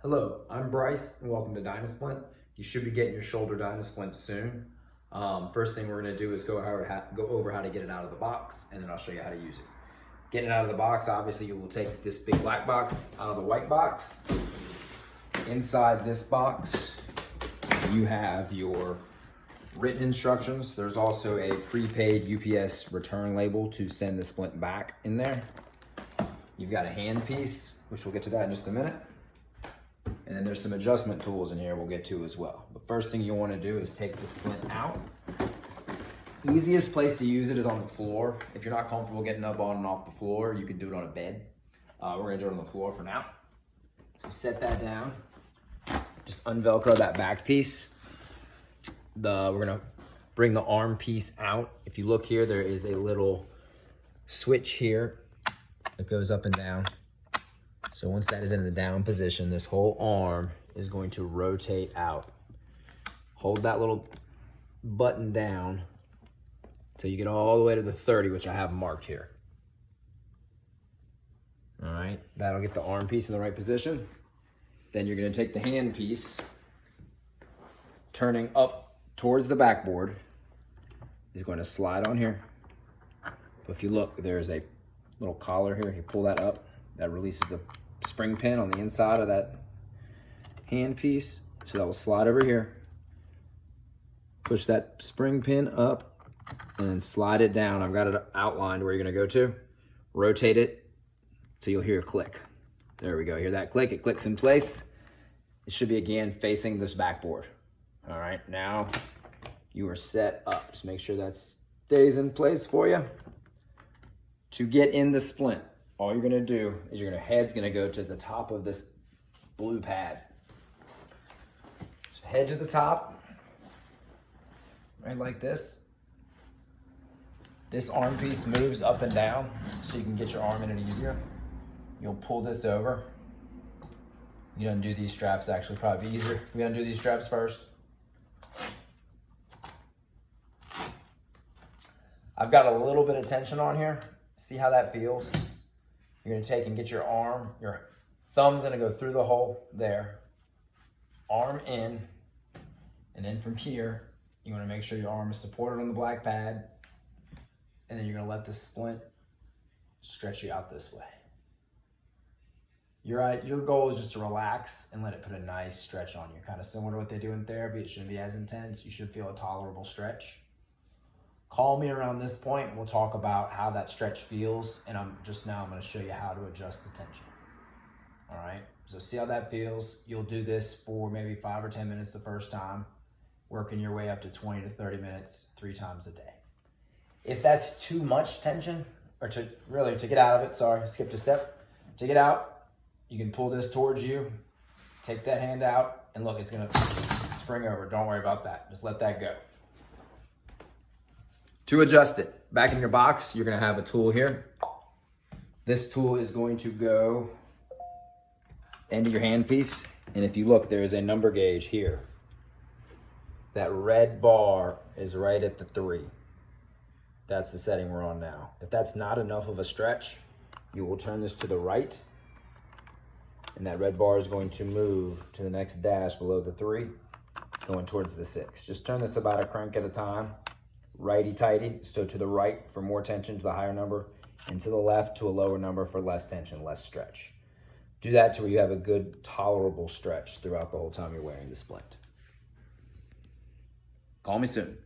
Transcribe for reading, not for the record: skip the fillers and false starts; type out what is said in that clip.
Hello, I'm Bryce and welcome to Dynasplint. You should be getting your shoulder Dynasplint soon. First thing we're going to do is go over how to get it out of the box, and then I'll show you how to use it. Getting it out of the box, obviously you will take this big black box out of the white box. Inside this box, you have your written instructions. There's also a prepaid UPS return label to send the splint back in there. You've got a hand piece, which we'll get to that in just a minute. And then there's some adjustment tools in here we'll get to as well. The first thing you want to do is take the splint out. Easiest place to use it is on the floor. If you're not comfortable getting up on and off the floor, you can do it on a bed. We're gonna do it on the floor for now. So set that down. Just unvelcro that back piece. We're gonna bring the arm piece out. If you look here, there is a little switch here that goes up and down. So once that is in the down position, this whole arm is going to rotate out. Hold that little button down till you get all the way to the 30, which I have marked here. All right, that'll get the arm piece in the right position. Then you're gonna take the hand piece, turning up towards the backboard, is going to slide on here. If you look, there's a little collar here. You pull that up, that releases the spring pin on the inside of that hand piece. So that will slide over here. Push that spring pin up and then slide it down. I've got it outlined where you're gonna go to. Rotate it so you'll hear a click. There we go, hear that click? It clicks in place. It should be again facing this backboard. All right, now you are set up. Just make sure that stays in place for you. To get in the splint, all you're gonna do is your head's gonna go to the top of this blue pad. So head to the top, right like this. This arm piece moves up and down so you can get your arm in it easier. You'll pull this over. You undo these straps, actually probably be easier. We undo these straps first. I've got a little bit of tension on here. See how that feels? You're gonna take and get your arm, your thumb's gonna go through the hole there, arm in, and then from here, you wanna make sure your arm is supported on the black pad, and then you're gonna let the splint stretch you out this way. Your goal is just to relax and let it put a nice stretch on you, kind of similar to what they do in therapy. It shouldn't be as intense. You should feel a tolerable stretch. Call me around this point and we'll talk about how that stretch feels, and I'm gonna show you how to adjust the tension. All right, so see how that feels. You'll do this for maybe 5 or 10 minutes the first time, working your way up to 20 to 30 minutes 3 times a day. If that's too much tension, or to get out of it, sorry, skipped a step. To get out, you can pull this towards you, take that hand out, and look, it's gonna spring over. Don't worry about that, just let that go. To adjust it, back in your box, you're gonna have a tool here. This tool is going to go into your hand piece. And if you look, there is a number gauge here. That red bar is right at the 3. That's the setting we're on now. If that's not enough of a stretch, you will turn this to the right. And that red bar is going to move to the next dash below the 3, going towards the 6. Just turn this about a crank at a time. Righty-tighty, so to the right for more tension to the higher number, and to the left to a lower number for less tension, less stretch. Do that to where you have a good, tolerable stretch throughout the whole time you're wearing the splint. Call me soon.